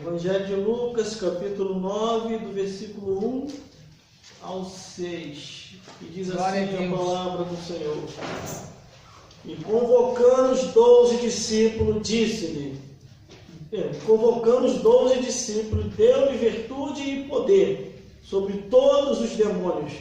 Evangelho de Lucas, capítulo 9, do versículo 1 ao 6, que diz assim a palavra do Senhor. E convocando os 12 discípulos, disse-lhe, deu-lhe virtude e poder sobre todos os demônios,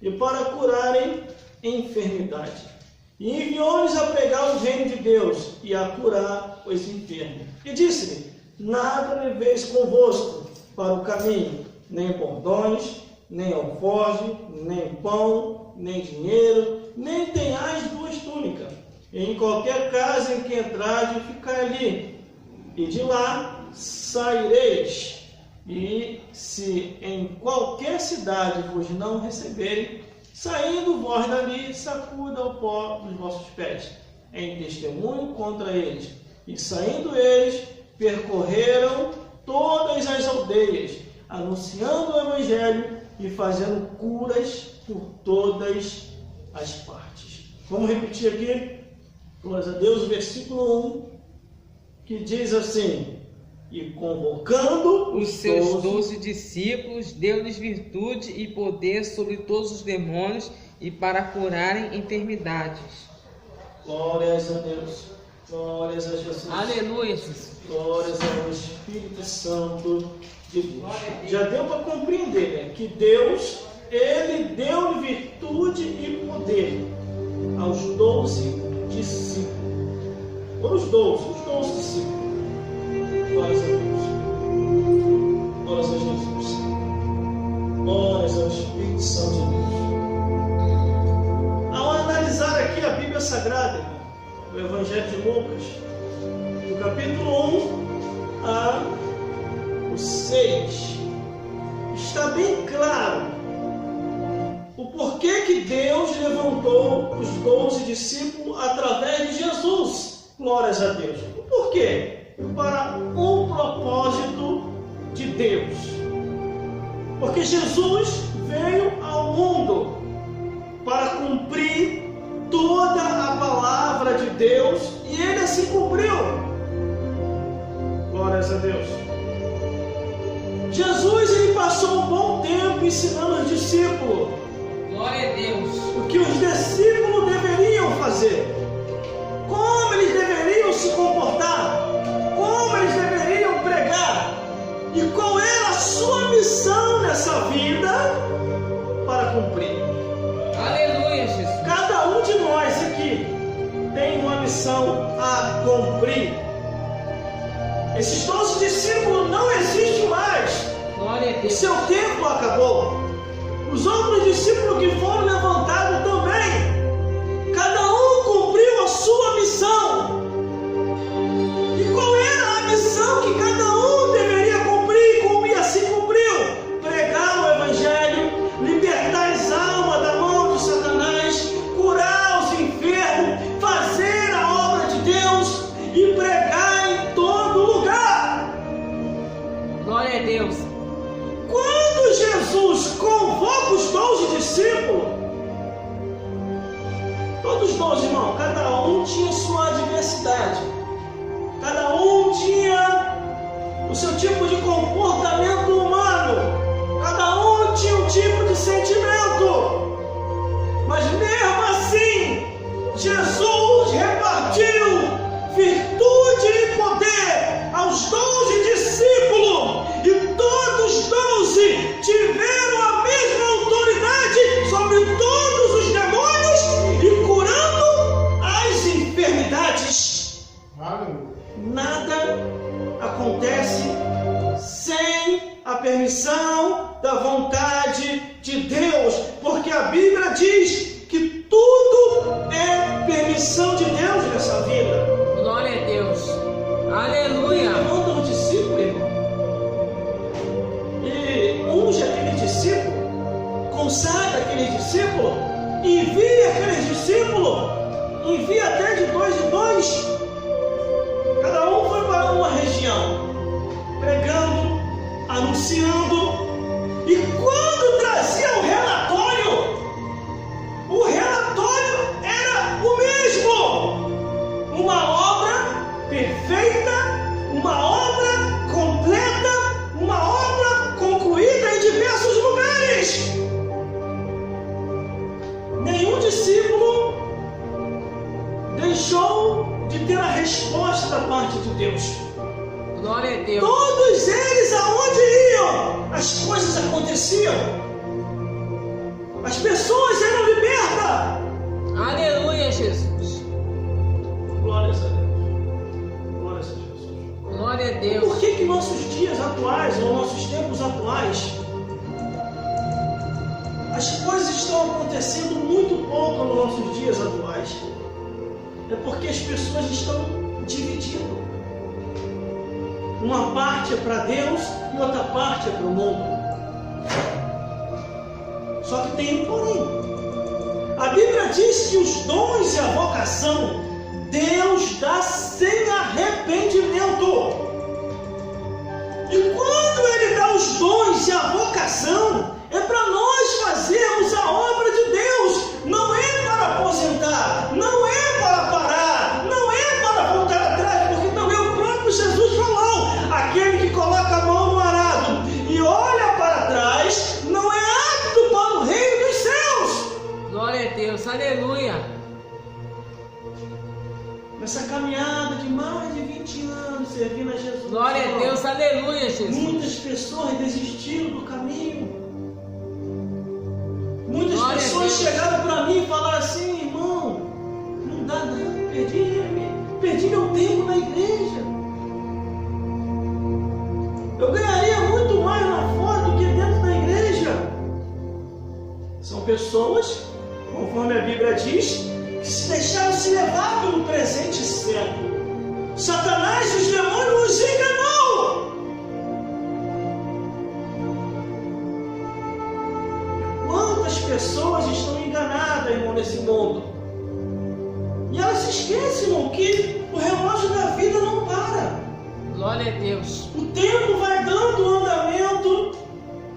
e para curarem enfermidade. E enviou-lhes a pregar o reino de Deus e a curar os enfermos. E disse-lhe: nada leveis convosco para o caminho, nem bordões, nem alforje, nem pão, nem dinheiro, nem tenhais duas túnicas. E em qualquer casa em que entrardes, ficai ali, e de lá saireis. E se em qualquer cidade vos não receberem, saindo vós dali, sacuda o pó dos vossos pés, em testemunho contra eles. E saindo eles, percorreram todas as aldeias, anunciando o Evangelho e fazendo curas por todas as partes. Vamos repetir aqui, glória a Deus, o versículo 1, que diz assim: e convocando os seus 12 discípulos, deu-lhes virtude e poder sobre todos os demônios e para curarem enfermidades. Glórias a Deus, glórias a Jesus. Aleluia, Jesus. Glórias ao Espírito Santo de Deus. Já deu para compreender, né? Que Deus, Ele deu virtude e poder aos 12 discípulos. Foram os 12 discípulos. Glórias a Deus. Glórias a Jesus. Glórias ao Espírito Santo de Deus. Ao analisar aqui a Bíblia Sagrada, o Evangelho de Lucas, do capítulo 1 ao 6, está bem claro o porquê que Deus levantou os 12 discípulos através de Jesus. Glórias a Deus. O porquê? Para um propósito de Deus. Porque Jesus veio ao mundo para cumprir toda a palavra de Deus e ele assim cumpriu. Glórias a Deus. Jesus, ele passou um bom tempo ensinando os discípulos. Glória a Deus. O que os discípulos deveriam fazer, como eles deveriam se comportar, como eles deveriam pregar e qual era a sua missão nessa vida para cumprir. Aleluia, Jesus. Cada um de nós aqui tem uma missão a cumprir. Esses 12 discípulos não existem mais. Glória a O Deus. seu tempo acabou. Os outros discípulos que foram levantados também. Cada um cumpriu a sua missão. E qual era a missão que cada um deveria cumprir? E assim cumpriu: pregar o Evangelho, libertar as almas da mão de Satanás, curar os enfermos, fazer a obra de Deus e pregar em todo lugar. Glória a Deus. Quando Jesus convoca os 12 discípulos, todos os 12, irmãos, cada um tinha sua diversidade. Cada um tinha o seu tipo de comportamento humano. Cada um tinha um tipo de sentimento. Mas mesmo assim, Jesus repartiu virtude e poder aos 12 discípulos. E todos os 12 tiveram a mesma autoridade sobre todos os demônios e curando as enfermidades. Nada acontece sem a permissão da vontade de Deus, porque a Bíblia diz que tudo é permissão de Deus nessa vida. Glória a Deus. Aleluia. Levanta um discípulo, irmão, e unge aquele discípulo, consagra aquele discípulo, envia aquele discípulo, envia até de dois em dois. Cada um foi para uma região, pregando, anunciando, e quando trazia o relatório era o mesmo. Uma obra perfeita, uma obra completa todos eles aonde iam, as coisas aconteciam. As pessoas eram libertas. Aleluia, Jesus. Glórias a Deus. Glórias a Jesus. Glória a Deus. Por que nossos dias atuais, ou nossos tempos atuais, as coisas estão acontecendo muito pouco nos nossos dias atuais? É porque as pessoas estão divididas. Uma parte é para Deus e outra parte é para o mundo. Só que tem um porém. A Bíblia diz que os dons e a vocação Deus dá sem arrependimento. E quando Ele dá os dons e a vocação, é para nós fazermos a obra de Deus. Não é para aposentar, não é para parar, não é para voltar atrás, porque também o próprio Jesus falou: aquele que coloca a mão no arado e olha para trás, não é apto para o reino dos céus. Glória a Deus, aleluia. Nessa caminhada de mais de 20 anos servindo a Jesus. Glória a Deus, aleluia, Jesus. Muitas pessoas desistiram do caminho. Muitas Glória pessoas chegaram para mim e falaram assim: irmão, não dá não, perdi meu tempo na igreja. Eu ganharia muito mais lá fora do que dentro da igreja. São pessoas, conforme a Bíblia diz, que se deixaram se levar pelo presente século. Satanás e os demônios os enganou. Quantas pessoas estão enganadas, irmão, nesse mundo? E elas se esquecem, irmão, que o relógio da vida não para. Glória a Deus. O tempo vai dando andamento,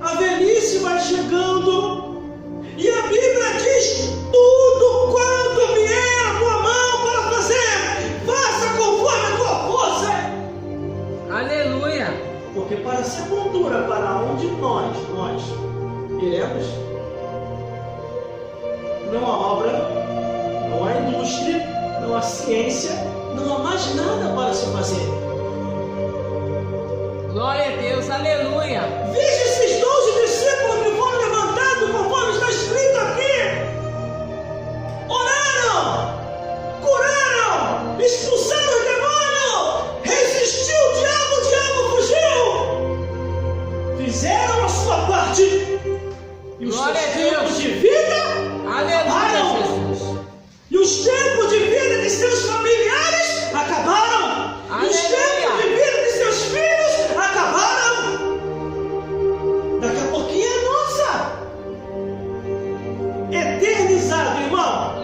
a velhice vai chegando, e a Bíblia diz: tudo quanto vier à tua mão para fazer, faça conforme a tua força. Aleluia. Porque para a sepultura, para onde nós iremos, não há obra, não há indústria, não há ciência, não há mais nada para se fazer. Glória a Deus, aleluia. Veja esses 12 discípulos que foram levantados, conforme está escrito aqui. Oraram, curaram, expulsaram o demônio, resistiu o diabo fugiu. Fizeram a sua parte. E os Glória seus a Deus. tempos de vida Aleluia, acabaram. Jesus. E os tempos de vida de seus familiares acabaram. E os Aleluia. tempos de vida de seus filhos acabaram. Daqui a pouquinho é nossa. Eternizado, irmão.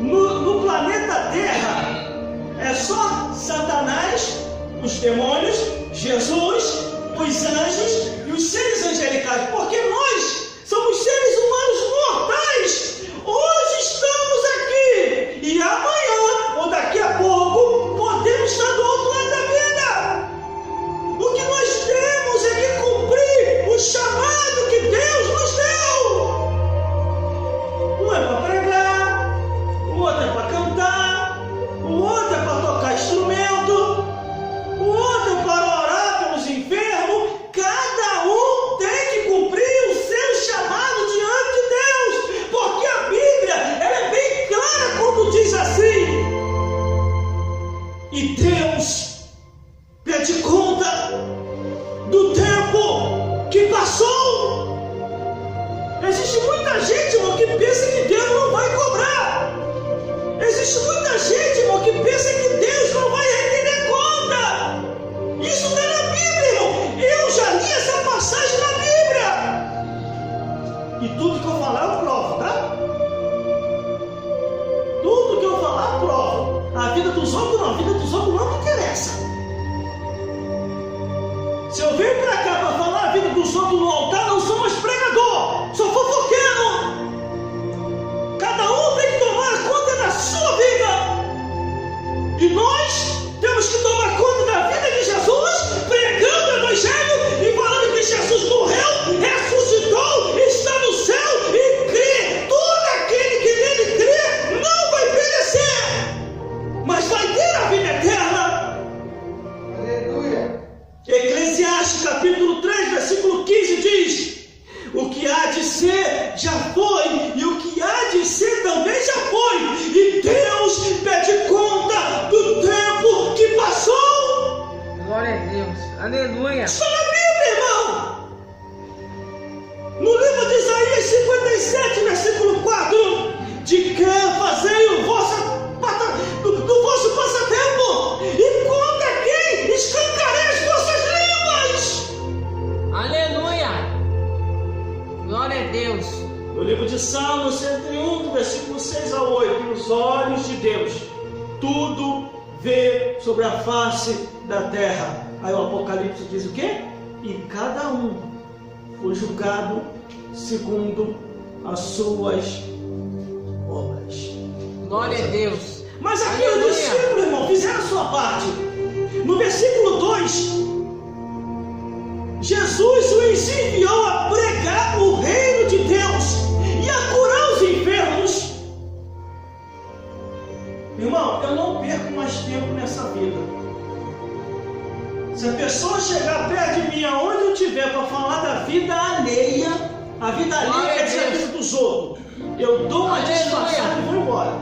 No planeta Terra é só Satanás, os demônios, Jesus, os anjos e os seres angelicais. Porque nós somos seres humanos mortais. Hoje estamos aqui e amanhã ou daqui a pouco podemos estar do outro lado da vida. O que nós temos é que cumprir o chamado que Deus nos deu. Um é para pregar, o outro é para cantar, o outro é para tocar instrumento, o outro é para orar pelos enfermos. Cada um tem que cumprir o seu chamado diante de Deus, porque a Bíblia ela é bem clara quando diz assim: e Deus pede conta do tempo que passou. Existe muita gente, irmão, que pensa que Deus não vai cobrar. Existe muita gente, irmão, que pensa que Deus não vai requerer conta. Isso está na Bíblia, irmão. Eu já li essa passagem na Bíblia. E tudo que eu falar eu provo, tá? Tudo que eu falar eu provo. A vida dos outros não, a vida dos outros não me interessa. Se eu venho para cá para falar a vida dos outros no altar, não sou mais pregador, sou fofoqueiro. Cada um tem que tomar conta da sua vida. E nós temos que tomar conta da vida de Jesus, pregando o Evangelho e falando que Jesus morreu, ressuscitou, está no céu e crê. Todo aquele que nele crê não vai perecer, mas vai ter a vida eterna. Aleluia. Eclesiastes capítulo 3, versículo 15 diz: o que há de ser já foi, e o que há de ser também já foi, e Deus pede conta do tempo que passou. Glória a Deus. Aleluia. Está na Bíblia, irmão. No livro de Isaías 57, versículo 4: de que fazei o vosso do vosso passatempo, e contra quem escancarei as vossas línguas. Aleluia. Glória a Deus. No livro de Salmos 101, do versículo 6 ao 8: os olhos de Deus tudo vê sobre a face da terra. Aí o Apocalipse diz o quê? E cada um foi julgado segundo as suas obras. Glória a Deus. Mas aqui os discípulos, irmão, fizeram a sua parte. No versículo 2, Jesus os enviou a pregar o reino de Deus e a curar os enfermos. Irmão, eu não perco mais tempo nessa vida. Se a pessoa chegar perto de mim, aonde eu estiver, para falar da vida alheia, a vida alheia quer dizer a vida dos outros, eu dou uma disfarçada e vou embora.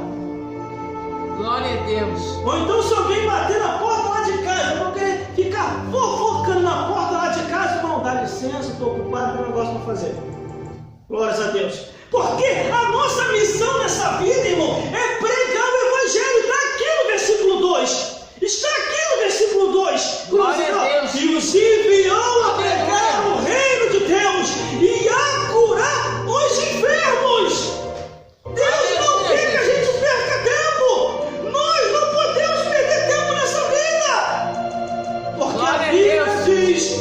Glória a Deus. Ou então, se alguém bater na porta lá de casa, eu vou querer ficar fofocando na porta lá de casa, irmão, dá licença, estou ocupado, tenho um negócio para fazer. Glórias a Deus. Porque a nossa missão nessa vida, irmão, é pregar o Evangelho. Está aqui no versículo 2. Está aqui no versículo 2. Glória a Deus. E os enviou a pregar o reino de Deus e a curar os enfermos. Deus não quer que a gente perca tempo. Nós não podemos perder tempo nessa vida. Porque a Bíblia diz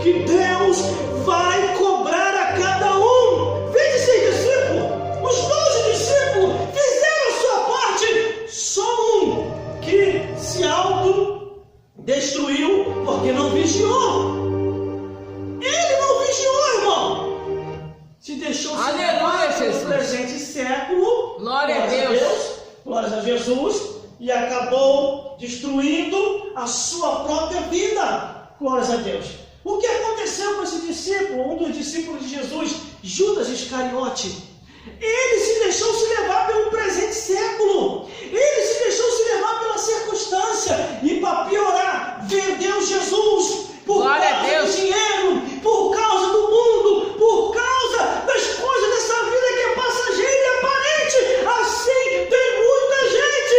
que Deus vai cobrar a cada um. Veja esses discípulos. Os 12 discípulos fizeram a sua parte. Só um que se autodestruiu porque não vigiou. Ele não vigiou, irmão. Se deixou se levar pelo presente século. Glória a Deus. Glórias a Jesus. E acabou destruindo a sua própria vida. Glórias a Deus. O que aconteceu com esse discípulo? Um dos discípulos de Jesus, Judas Iscariote. Ele se deixou se levar pelo presente século. Ele se deixou se levar pela circunstância. E para piorar, vendeu Jesus por causa do dinheiro, por causa do mundo, por causa das coisas dessa vida que é passageira e aparente. Assim tem muita gente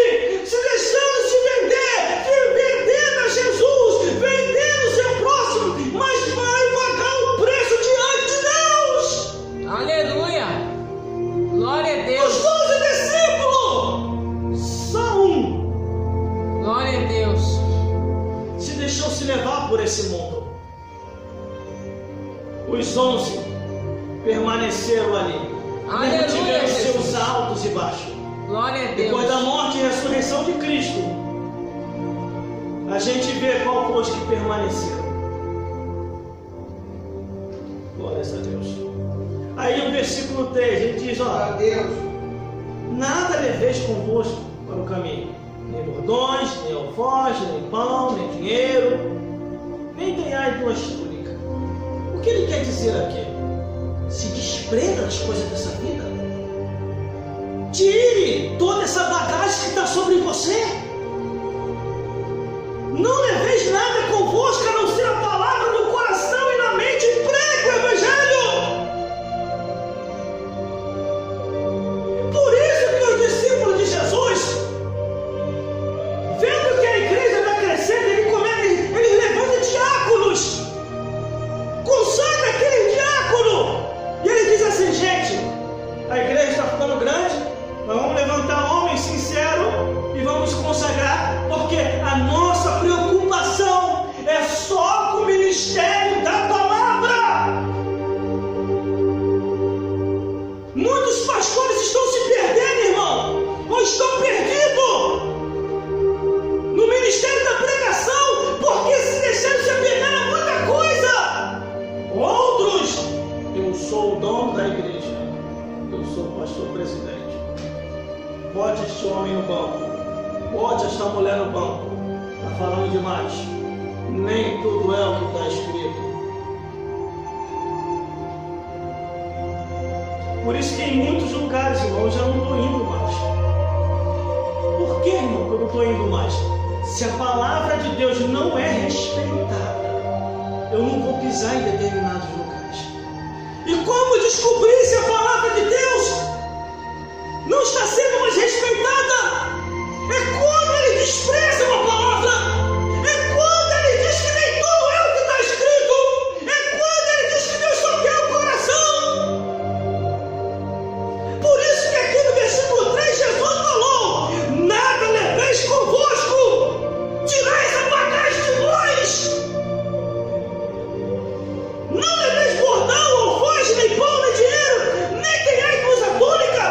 se deixando se vendendo a Jesus, vendendo o seu próximo, mas vai pagar o preço diante de Deus. Aleluia. Glória a Deus. Os 12 discípulos, só um. Glória a Deus. Se deixou se levar por esse mundo. Os 11 permaneceram ali. Aleluia, Tiveram Jesus. seus altos e baixos. Glória a Deus. Depois da morte e ressurreição de Cristo, a gente vê qual foi os que permaneceram. Glórias a Deus. Aí o versículo 3, ele diz, ó, nada leveis convosco para o caminho, nem bordões, nem alforjes, nem pão, nem dinheiro, nem tenhais duas túnicas. O que ele quer dizer aqui? Se desprenda das coisas dessa vida. Tire toda essa bagagem que está sobre você. Não leveis nada convosco a não ser a palavra no coração e na mente, e pregue o Evangelho. Por isso que os discípulos de Jesus, vendo que a igreja está crescendo, ele levanta diáconos, consagra aquele diácono, e ele diz assim, gente, a igreja está ficando grande, nós vamos levantar homens sinceros e vamos consagrar, porque a nossa preocupação é só com o ministério da palavra. Muitos pastores estão se perdendo, irmão, ou estão perdidos no ministério da pregação, porque se deixaram se apegar a muita coisa. Outros, eu sou o dono da igreja, eu sou o pastor presidente. Bote este homem no banco, bote esta mulher no banco. Está falando demais. Nem tudo é o que está escrito. lugares, irmão, eu já não estou indo mais. Por que, irmão, que eu não estou indo mais? Se a palavra de Deus não é respeitada, eu não vou pisar em determinados locais. E como descobrir se a palavra de Deus não está sendo mais respeitada? É quando ele despreza uma palavra. É quando ele diz que nem tudo é o que está escrito. É quando ele diz que Deus só quer o coração. Por isso que aqui no versículo 3 Jesus falou: nada leveis convosco, tirais a bagagem de vós. Não leveis bordão, alforje, nem pão, nem dinheiro, nem tenhais luz a túnica.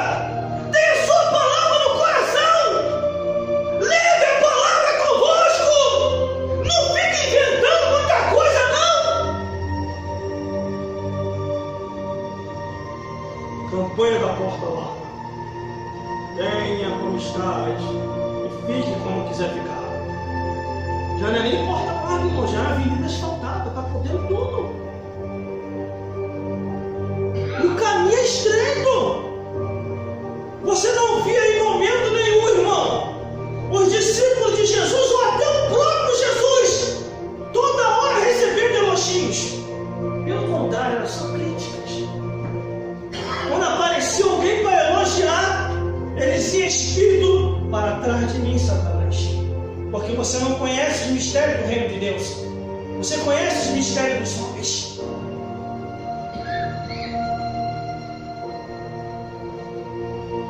Tenha a sua palavra no coração. Leve a palavra convosco. Não fique inventando muita coisa, não. Campanha da porta lá. Venha como estás e fique como quiser ficar. Já não é nem porta larga, irmão, já é avenida asfaltada, está podendo tudo. E o caminho é estreito. Você não via em momento nenhum, irmão, os discípulos de Jesus ou até o próprio Jesus toda hora recebendo elogios. Pelo contrário, eram só críticas. Quando aparecia alguém para elogiar, ele dizia: espírito, para trás de mim, Satanás, porque você não conhece os mistérios do reino de Deus. Você conhece os mistérios dos homens.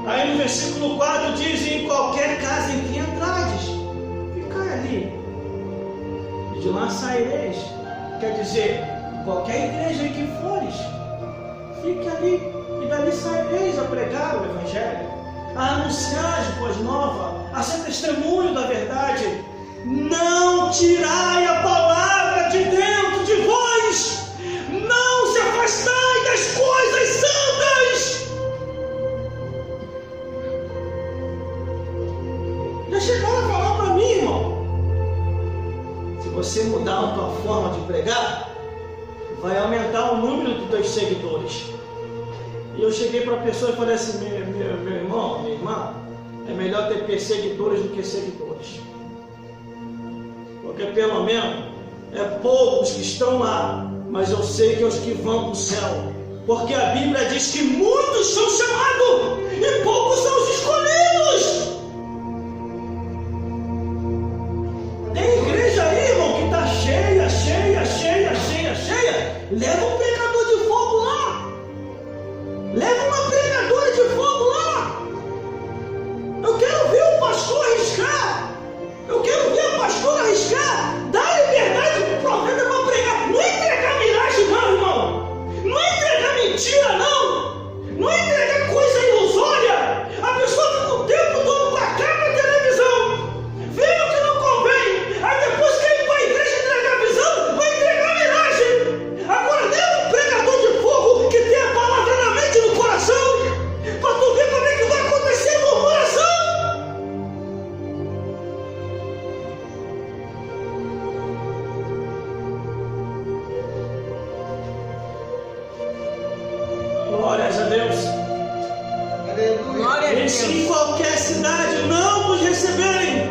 Aí no versículo 4 diz: em qualquer casa em que entrardes, ficai ali, e de lá saireis. Quer dizer, qualquer igreja em que fores, fique ali, e dali saireis a pregar o Evangelho, a anunciar as boas novas, a ser testemunho da verdade. Não tirai a palavra de dentro de vós, não se afastai das coisas santas. Já chegaram a falar para mim, irmão, se você mudar a tua forma de pregar, vai aumentar o número dos teus seguidores. E eu cheguei para a pessoa e falei assim: meu irmão, minha irmã, é melhor ter perseguidores do que seguidores. Porque pelo menos é poucos que estão lá, mas eu sei que é os que vão para o céu. Porque a Bíblia diz que muitos são chamados e poucos são os escolhidos. Tem igreja aí, irmão, que está cheia. Leva um pregador de fogo lá. Leva uma pregadora de fogo lá. Eu quero ver o pastor arriscar. Eu quero ver o pastor arriscar. Dá liberdade para o profeta para pregar. Não entregar miragem não, irmão. Não entregar mentira não. Não entregar coisa ilusória. A pessoa fica o tempo todo com a cara na televisão, vendo o que não convém. Aí depois quer ir para a igreja entregar a visão, vai entregar miragem. Agora leva um pregador de fogo que tem a palavra na mente e no coração, para tu ver como é que vai acontecer a murmuração. Glórias a Deus. Glória a E Deus. se em qualquer cidade não vos receberem,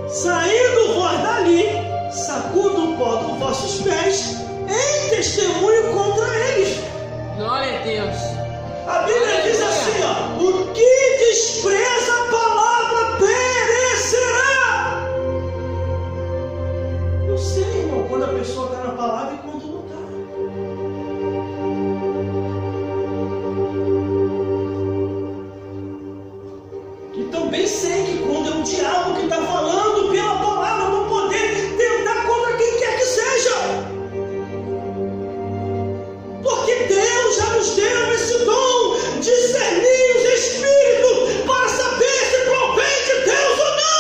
saindo vós dali, sacuda o pó dos vossos pés em testemunho contra eles. Glória a Deus. A Bíblia diz assim, ó: o que despreza a palavra perecerá. Eu sei, irmão, quando a pessoa está na palavra e quando não está. E também sei que quando é um diabo que está falando pela palavra, eu vou poder tentar contra quem quer que seja. Porque Deus já nos deu esse dom de discernir os espíritos para saber se provém de Deus ou não.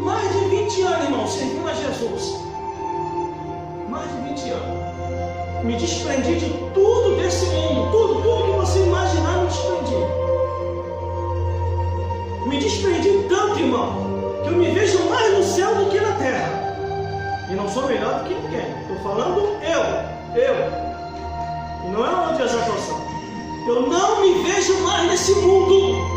Mais de 20 anos, irmão, servindo a Jesus. Mais de 20 anos. Me desprendi de tudo desse mundo, tudo que você imaginar, me desprendi. Me desprendi tanto, irmão, que eu me vejo mais no céu do que na terra. E não sou melhor do que ninguém. Estou falando eu. e não é uma de exaltação, eu não me vejo mais nesse mundo.